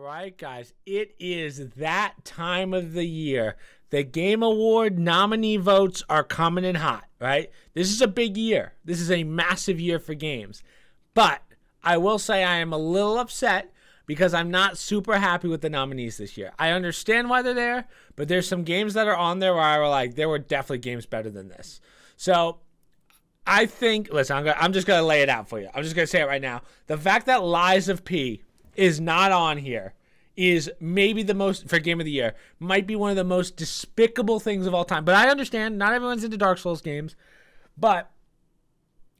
right, guys, it is that time of the year. The Game Award nominee votes are coming in hot, right? This is a big year. This is a massive year for games. But I will say I am a little upset because I'm not super happy with the nominees this year. I understand why they're there, but there's some games that are on there where I were like, there were definitely games better than this. So I think, listen, I'm just going to lay it out for you. I'm just going to say it right now. The fact that Lies of P is not on here is maybe the most, for Game of the Year, might be one of the most despicable things of all time. But I understand, not everyone's into Dark Souls games. But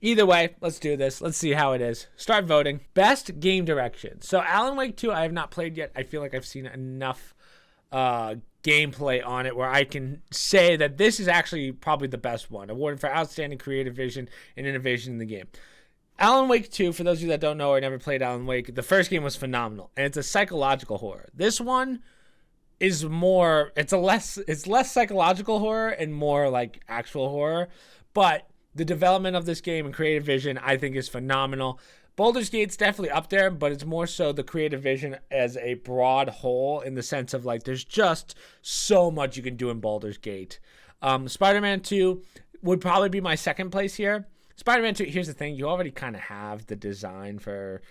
either way, let's do this. Let's see how it is. Start voting. Best game direction. So Alan Wake 2, I have not played yet. I feel like I've seen enough gameplay on it where I can say that this is actually probably the best one. Awarded for outstanding creative vision and innovation in the game. Alan Wake 2, for those of you that don't know or never played Alan Wake, the first game was phenomenal, and it's a psychological horror. This one is more, it's less psychological horror and more like actual horror, but the development of this game and creative vision, I think, is phenomenal. Baldur's Gate's definitely up there, but it's more so the creative vision as a broad whole in the sense of, like, there's just so much you can do in Baldur's Gate. Spider-Man 2 would probably be my second place here. Spider-Man 2, here's the thing. You already kind of have the design for...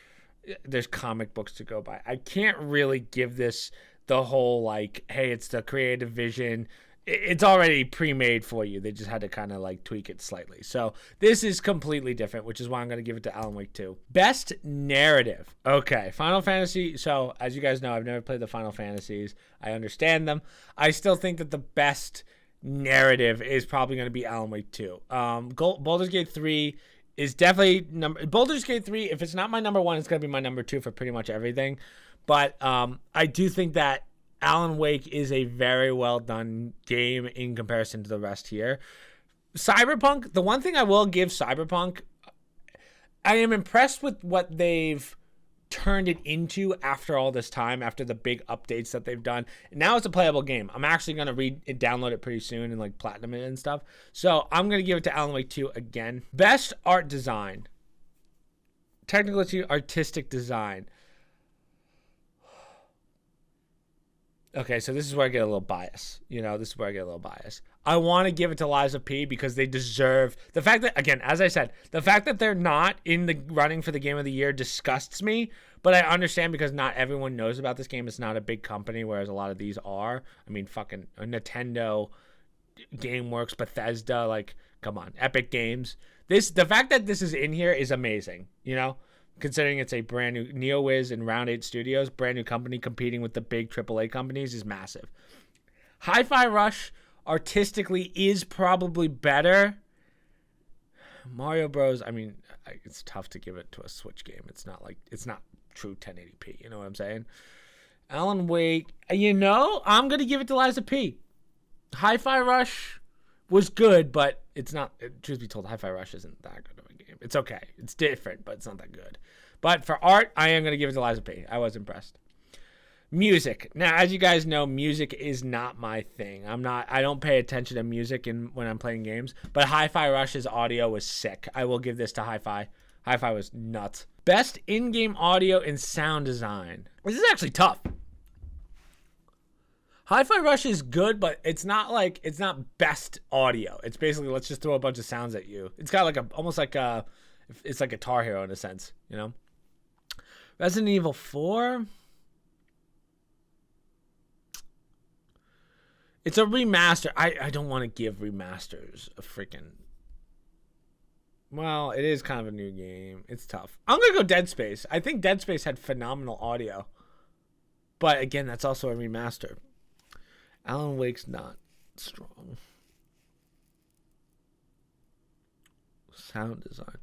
There's comic books to go by. I can't really give this the whole, like, hey, it's the creative vision. It's already pre-made for you. They just had to kind of, like, tweak it slightly. So this is completely different, which is why I'm going to give it to Alan Wake 2. Best narrative. Okay, Final Fantasy. So, as you guys know, I've never played the Final Fantasies. I understand them. I still think that the best narrative is probably going to be Alan Wake 2. Baldur's Gate 3 is definitely Baldur's Gate 3, if it's not my number one, it's going to be my number 2 for pretty much everything. But I do think that Alan Wake is a very well done game in comparison to the rest here. Cyberpunk, the one thing I will give Cyberpunk, I am impressed with what they've turned it into after all this time, after the big updates that they've done. Now it's a playable game. I'm actually going to download it pretty soon and like platinum it and stuff. So I'm going to give it to Alan Wake 2 again. Best art design. Technical to artistic design. Okay, so this is where I get a little bias. I want to give it to Lies of P because they deserve the fact that, again, as I said, the fact that they're not in the running for the Game of the Year disgusts me, but I understand because not everyone knows about this game. It's not a big company, whereas a lot of these are. I mean, fucking Nintendo, GameWorks, Bethesda, like, come on, Epic Games. The fact that this is in here is amazing, considering it's a brand new NeoWiz and Round 8 Studios, brand new company competing with the big AAA companies, is massive. Hi-Fi Rush artistically is probably better. Mario Bros, I mean, it's tough to give it to a Switch game. It's not true 1080p, you know what I'm saying? Alan Wake, I'm going to give it to Lies of P. Hi-Fi Rush was good, but it's not, truth be told, Hi-Fi Rush isn't that good of a game. It's okay. It's different, but it's not that good. But for art, I am going to give it to Lies of P. I was impressed. Music. Now, as you guys know, music is not my thing. I don't pay attention to music when I'm playing games, but Hi-Fi Rush's audio was sick. I will give this to Hi-Fi. Hi-Fi was nuts. Best in-game audio and sound design. This is actually tough. Hi-Fi Rush is good, but it's not best audio. It's basically, let's just throw a bunch of sounds at you. It's got it's like Guitar Hero in a sense, Resident Evil 4. It's a remaster. I don't want to give remasters a freaking... Well, it is kind of a new game. It's tough. I'm going to go Dead Space. I think Dead Space had phenomenal audio. But again, that's also a remaster. Alan Wake's not strong. Sound design.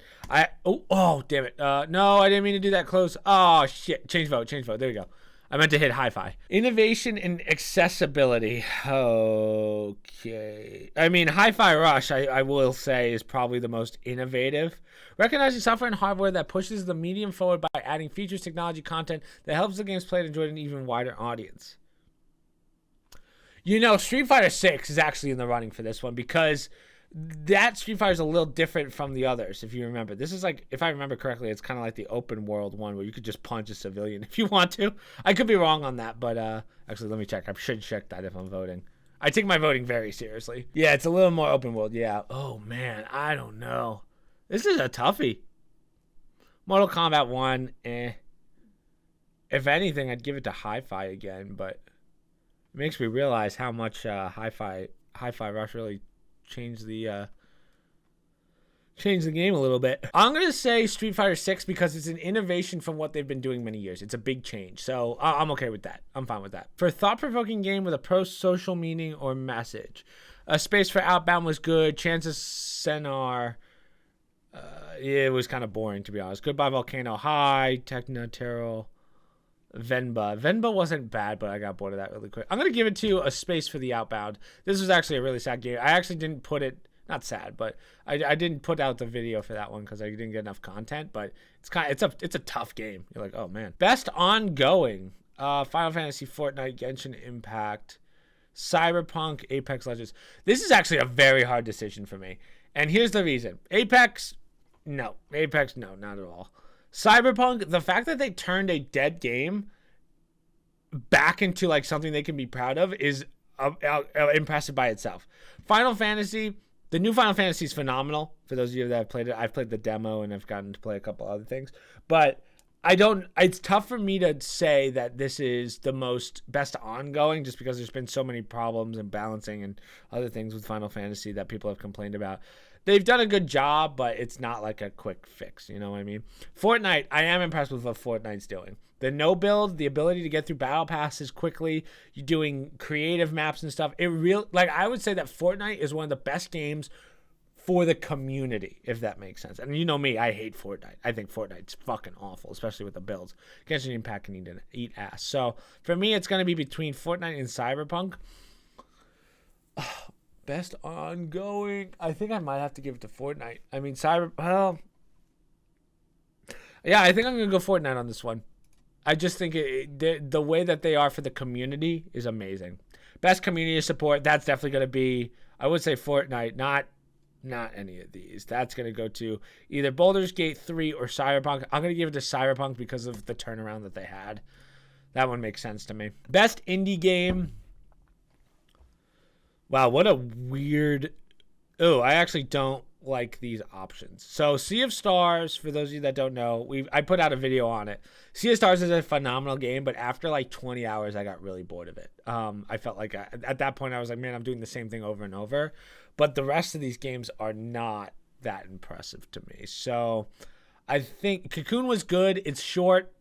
Oh, damn it. No, I didn't mean to do that close. Oh, shit. Change vote. There you go. I meant to hit Hi-Fi. Innovation and accessibility. Okay. I mean, Hi-Fi Rush, I will say, is probably the most innovative. Recognizing software and hardware that pushes the medium forward by adding features, technology, content that helps the game's played enjoy an even wider audience. Street Fighter 6 is actually in the running for this one because that Street Fighter is a little different from the others, if you remember. This is like, if I remember correctly, it's kind of like the open world one where you could just punch a civilian if you want to. I could be wrong on that, but actually, let me check. I should check that if I'm voting. I take my voting very seriously. Yeah, it's a little more open world. Yeah. Oh, man. I don't know. This is a toughie. Mortal Kombat 1, eh. If anything, I'd give it to Hi-Fi again, but it makes me realize how much Hi-Fi Rush really changed the game a little bit. I'm going to say Street Fighter 6 because it's an innovation from what they've been doing many years. It's a big change, so I'm okay with that. I'm fine with that. For a thought-provoking game with a pro-social meaning or message, a Space for Outbound was good. Chances Senar, it was kind of boring, to be honest. Goodbye Volcano High, Techno Terrell, Venba. Venba wasn't bad, but I got bored of that really quick. I'm going to give it to A Space for the Outbound. This was actually a really sad game. I actually didn't put it, not sad, but I didn't put out the video for that one because I didn't get enough content, but it's a tough game. You're like, oh man. Best ongoing, Final Fantasy, Fortnite, Genshin Impact, Cyberpunk, Apex Legends. This is actually a very hard decision for me. And here's the reason. Apex, no, not at all. Cyberpunk, the fact that they turned a dead game back into like something they can be proud of is impressive by itself. Final Fantasy, the new Final Fantasy is phenomenal. For those of you that have played it, I've played the demo and I've gotten to play a couple other things. But it's tough for me to say that this is the best ongoing just because there's been so many problems and balancing and other things with Final Fantasy that people have complained about. They've done a good job, but it's not like a quick fix. You know what I mean? Fortnite, I am impressed with what Fortnite's doing. The no build, the ability to get through battle passes quickly, you're doing creative maps and stuff. I would say that Fortnite is one of the best games for the community, if that makes sense. And you know me, I hate Fortnite. I think Fortnite's fucking awful, especially with the builds. Genshin Impact can eat ass. So for me, it's going to be between Fortnite and Cyberpunk. Best ongoing, I think I might have to give it to Fortnite. I mean, yeah, I think I'm going to go Fortnite on this one. I just think the way that they are for the community is amazing. Best community support, that's definitely going to be, I would say Fortnite, not any of these. That's going to go to either Baldur's Gate 3 or Cyberpunk. I'm going to give it to Cyberpunk because of the turnaround that they had. That one makes sense to me. Best indie game. Wow, what a weird... Oh, I actually don't like these options. So, Sea of Stars, for those of you that don't know, I put out a video on it. Sea of Stars is a phenomenal game, but after like 20 hours, I got really bored of it. I felt like at that point, I was like, man, I'm doing the same thing over and over. But the rest of these games are not that impressive to me. So, I think Cocoon was good. It's short.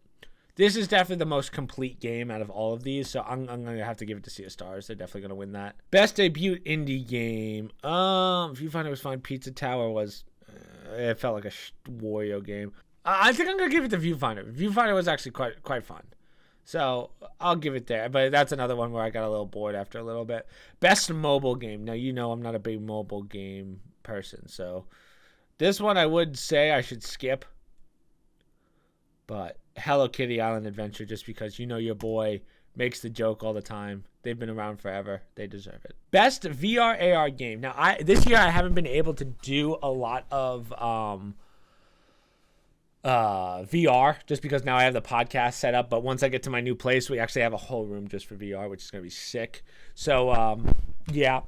This is definitely the most complete game out of all of these, so I'm going to have to give it to Sea of Stars. They're definitely going to win that. Best debut indie game. Viewfinder was fine. Pizza Tower was... it felt like a Wario game. I think I'm going to give it to Viewfinder. Viewfinder was actually quite fun. So I'll give it there. But that's another one where I got a little bored after a little bit. Best mobile game. Now, you know I'm not a big mobile game person, so this one I would say I should skip. But Hello Kitty Island Adventure, just because you know your boy makes the joke all the time. They've been around forever. They deserve it. Best VR AR game. Now, this year I haven't been able to do a lot of VR just because now I have the podcast set up. But once I get to my new place, we actually have a whole room just for VR, which is going to be sick. So, yeah.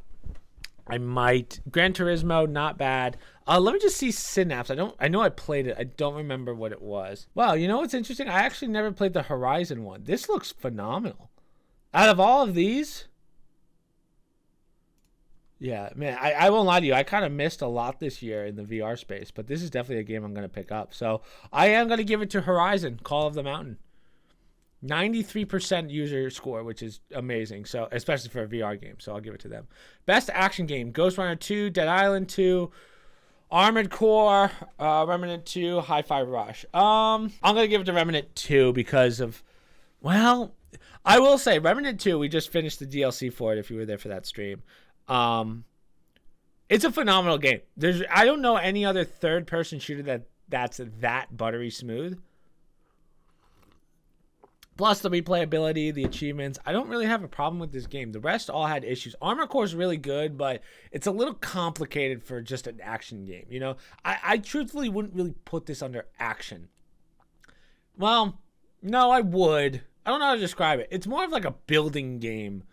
I might. Gran Turismo, not bad. Let me just see Synapse. I know I played it. I don't remember what it was. Wow, you know what's interesting? I actually never played the Horizon one. This looks phenomenal. Out of all of these, yeah, man, I won't lie to you. I kind of missed a lot this year in the VR space, but this is definitely a game I'm going to pick up. So I am going to give it to Horizon, Call of the Mountain. 93% user score, which is amazing. So, especially for a VR game. So I'll give it to them. Best action game: Ghost Runner 2, Dead Island 2, Armored Core, Remnant 2, Hi-Fi Rush. I'm gonna give it to Remnant 2 because of, well, I will say Remnant 2. We just finished the DLC for it. If you were there for that stream, it's a phenomenal game. I don't know any other third-person shooter that's that buttery smooth. Plus the replayability, the achievements. I don't really have a problem with this game. The rest all had issues. Armored Core is really good, but it's a little complicated for just an action game. You know, I truthfully wouldn't really put this under action. Well, no, I would. I don't know how to describe it. It's more of like a building game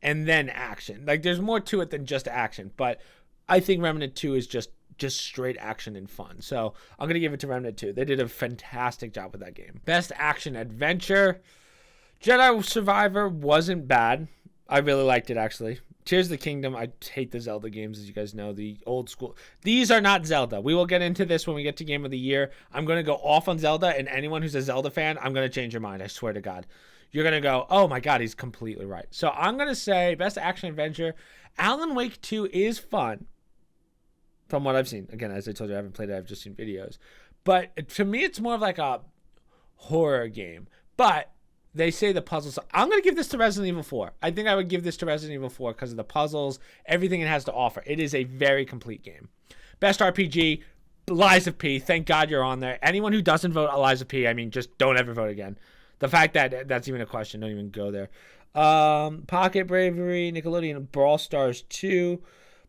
and then action. Like there's more to it than just action. But I think Remnant 2 is just straight action and fun. So I'm going to give it to Remnant 2. They did a fantastic job with that game. Best action adventure. Jedi Survivor wasn't bad. I really liked it, actually. Tears of the Kingdom. I hate the Zelda games, as you guys know. The old school. These are not Zelda. We will get into this when we get to Game of the Year. I'm going to go off on Zelda, and anyone who's a Zelda fan, I'm going to change your mind. I swear to God. You're going to go, oh my God, he's completely right. So I'm going to say best action adventure. Alan Wake 2 is fun. From what I've seen. Again, as I told you, I haven't played it. I've just seen videos. But to me, it's more of like a horror game. But they say the puzzles. I'm going to give this to Resident Evil 4. I think I would give this to Resident Evil 4 because of the puzzles, everything it has to offer. It is a very complete game. Best RPG, Lies of P. Thank God you're on there. Anyone who doesn't vote Lies of P, I mean, just don't ever vote again. The fact that that's even a question, don't even go there. Pocket Bravery, Nickelodeon, Brawl Stars 2.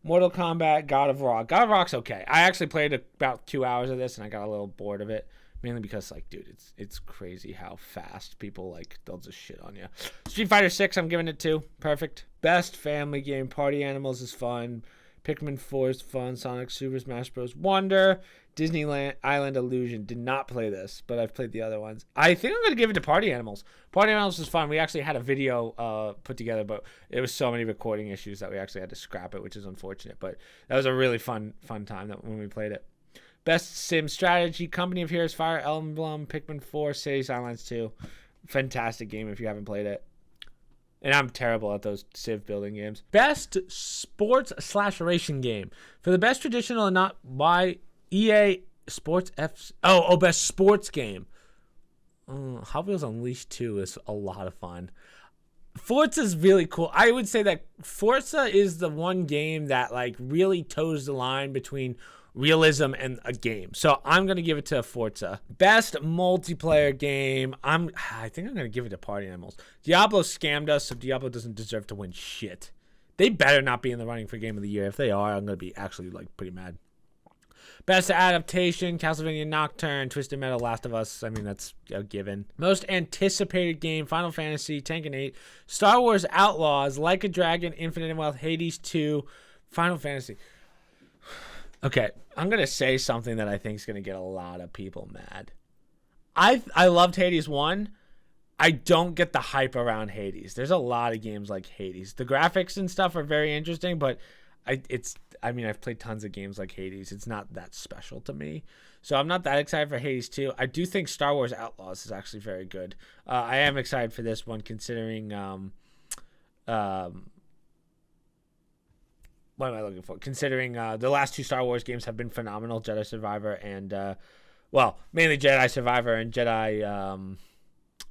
Mortal Kombat, God of Rock. God of Rock's okay. I actually played about 2 hours of this and I got a little bored of it. Mainly because, like, dude, it's crazy how fast people, like, they'll just shit on you. Street Fighter 6, I'm giving it 2. Perfect. Best family game. Party Animals is fun. Pikmin 4 is fun. Sonic Super Smash Bros. Wonder. Disneyland Island Illusion. Did not play this, but I've played the other ones. I think I'm going to give it to Party Animals. Party Animals was fun. We actually had a video put together, but there was so many recording issues that we actually had to scrap it, which is unfortunate. But that was a really fun time when we played it. Best Sim Strategy. Company of Heroes, Fire Emblem, Pikmin 4, Cities Skylines 2. Fantastic game if you haven't played it. And I'm terrible at those Civ building games. Best sports/racing game. For the best traditional and not why EA Sports F. Oh, best sports game. Hot Wheels Unleashed 2 is a lot of fun. Forza is really cool. I would say that Forza is the one game that like really toes the line between realism and a game. So I'm going to give it to Forza. Best multiplayer game. I think I'm going to give it to Party Animals. Diablo scammed us, so Diablo doesn't deserve to win shit. They better not be in the running for Game of the Year. If they are, I'm going to be actually like pretty mad. Best adaptation, Castlevania Nocturne, Twisted Metal, Last of Us. I mean, that's a given. Most anticipated game, Final Fantasy, Tekken 8, Star Wars Outlaws, Like a Dragon, Infinite Wealth, Hades 2, Final Fantasy. Okay, I'm going to say something that I think is going to get a lot of people mad. I loved Hades 1. I don't get the hype around Hades. There's a lot of games like Hades. The graphics and stuff are very interesting, but I've played tons of games like Hades. It's not that special to me. So I'm not that excited for Hades 2. I do think Star Wars Outlaws is actually very good. I am excited for this one considering what am I looking for? Considering the last two Star Wars games have been phenomenal, Jedi Survivor and mainly Jedi Survivor and Jedi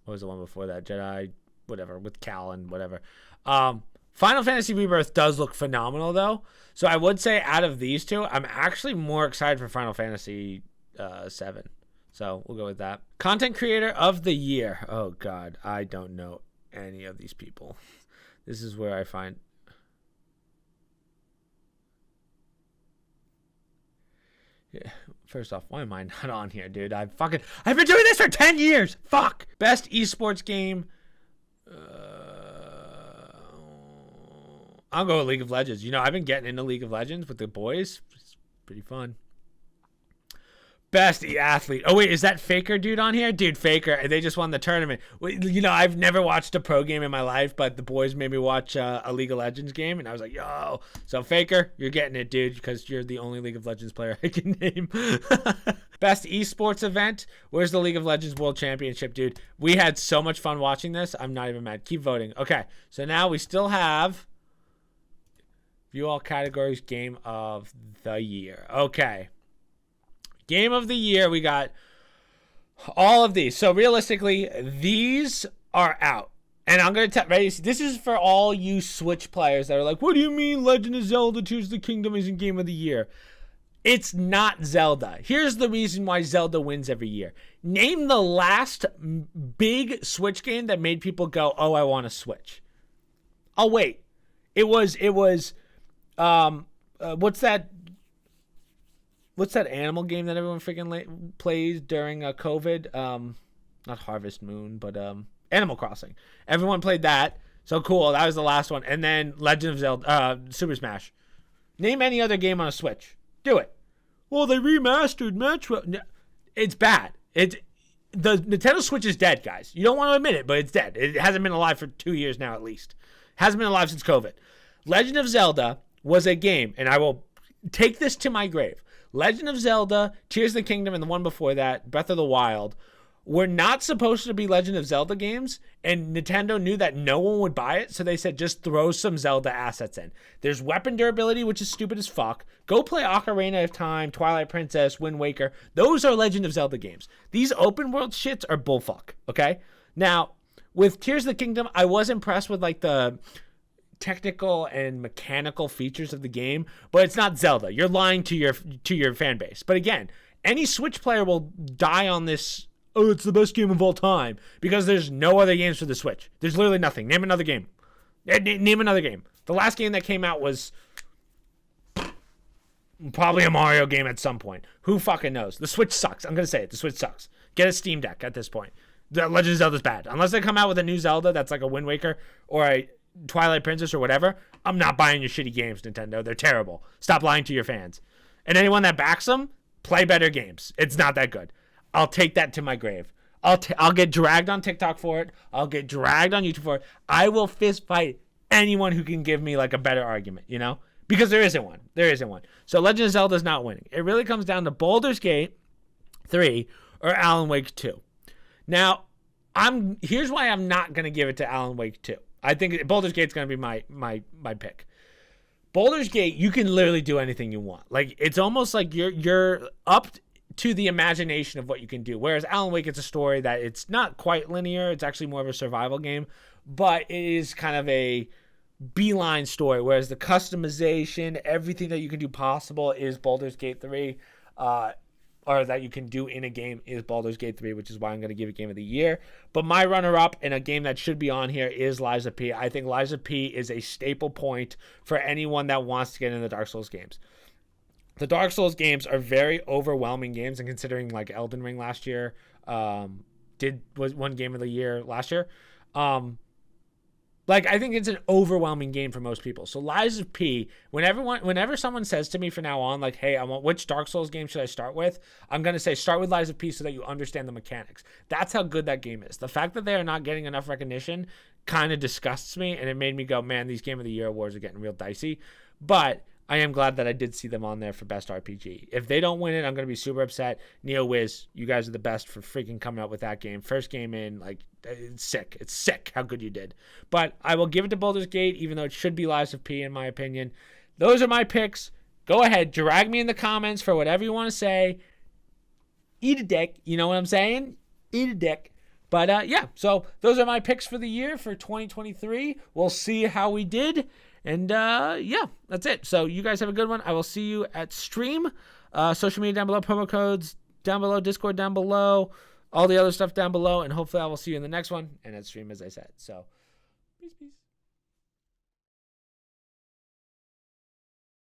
what was the one before that? Jedi whatever with Cal and whatever. Final Fantasy Rebirth does look phenomenal, though. So I would say out of these two, I'm actually more excited for Final Fantasy 7. So we'll go with that. Content Creator of the Year. Oh, God. I don't know any of these people. This is where I find... Yeah. First off, why am I not on here, dude? I've been doing this for 10 years. Fuck. Best esports game... I'll go with League of Legends. You know, I've been getting into League of Legends with the boys. It's pretty fun. Best athlete. Oh, wait, is that Faker dude on here? Dude, Faker. They just won the tournament. You know, I've never watched a pro game in my life, but the boys made me watch a League of Legends game, and I was like, yo. So, Faker, you're getting it, dude, because you're the only League of Legends player I can name. Best esports event. Where's the League of Legends World Championship, dude? We had so much fun watching this. I'm not even mad. Keep voting. Okay, so now we still have... View all categories, Game of the Year. Okay. Game of the Year, we got all of these. So realistically, these are out. And I'm going to tell you, this is for all you Switch players that are like, what do you mean Legend of Zelda Tears of the Kingdom isn't Game of the Year? It's not Zelda. Here's the reason why Zelda wins every year. Name the last big Switch game that made people go, "Oh, I want to Switch." Oh wait, it was what's that animal game that everyone freaking plays during COVID? Not Harvest Moon, but Animal Crossing. Everyone played that. So cool. That was the last one. And then Legend of Zelda, Super Smash. Name any other game on a Switch. Do it. Well, they remastered Metro. No, it's bad. The Nintendo Switch is dead, guys. You don't want to admit it, but it's dead. It hasn't been alive for 2 years now, at least. Hasn't been alive since COVID. Legend of Zelda was a game, and I will take this to my grave. Legend of Zelda, Tears of the Kingdom, and the one before that, Breath of the Wild, were not supposed to be Legend of Zelda games, and Nintendo knew that no one would buy it, so they said just throw some Zelda assets in. There's weapon durability, which is stupid as fuck. Go play Ocarina of Time, Twilight Princess, Wind Waker. Those are Legend of Zelda games. These open world shits are bullfuck, okay? Now, with Tears of the Kingdom, I was impressed with like the technical and mechanical features of the game, but it's not Zelda. You're lying to your fan base. But again, any Switch player will die on this, "Oh, it's the best game of all time," because there's no other games for the Switch. There's literally nothing. Name another game. Name another game. The last game that came out was probably a Mario game at some point. Who fucking knows? The Switch sucks. I'm going to say it. The Switch sucks. Get a Steam Deck at this point. The Legend of Zelda's bad. Unless they come out with a new Zelda that's like a Wind Waker or a Twilight Princess or whatever, I'm not buying your shitty games, Nintendo. They're terrible. Stop lying to your fans. And anyone that backs them, play better games. It's not that good. I'll take that to my grave. I'll get dragged on TikTok for it. I'll get dragged on YouTube for it. I will fist fight anyone who can give me like a better argument, you know? Because there isn't one. There isn't one. So Legend of Zelda's not winning. It really comes down to Baldur's Gate 3 or Alan Wake 2. Now, here's why I'm not going to give it to Alan Wake 2. I think Baldur's Gate's going to be my pick. Baldur's Gate, you can literally do anything you want. Like, it's almost like you're up to the imagination of what you can do. Whereas Alan Wake, it's a story that it's not quite linear. It's actually more of a survival game, but it is kind of a beeline story. Whereas the customization, everything that you can do possible is Baldur's Gate 3, or that you can do in a game is Baldur's Gate 3, which is why I'm going to give it Game of the Year. But my runner-up in a game that should be on here is Lies of P. I think Lies of P is a staple point for anyone that wants to get into the Dark Souls games. The Dark Souls games are very overwhelming games, and considering like Elden Ring last year was one Game of the Year last year, like I think it's an overwhelming game for most people. So Lies of P, whenever someone says to me from now on, like, "Hey, which Dark Souls game should I start with?" I'm gonna say start with Lies of P so that you understand the mechanics. That's how good that game is. The fact that they are not getting enough recognition kind of disgusts me, and it made me go, "Man, these Game of the Year awards are getting real dicey." But I am glad that I did see them on there for Best RPG. If they don't win it, I'm going to be super upset. NeoWiz, you guys are the best for freaking coming up with that game. First game in, like, it's sick. It's sick how good you did. But I will give it to Baldur's Gate, even though it should be Lies of P in my opinion. Those are my picks. Go ahead, drag me in the comments for whatever you want to say. Eat a dick. You know what I'm saying? Eat a dick. But, yeah, so those are my picks for the year for 2023. We'll see how we did. And, yeah, that's it. So you guys have a good one. I will see you at stream. Social media down below, promo codes down below, Discord down below, all the other stuff down below. And hopefully I will see you in the next one and at stream, as I said. So, peace, peace.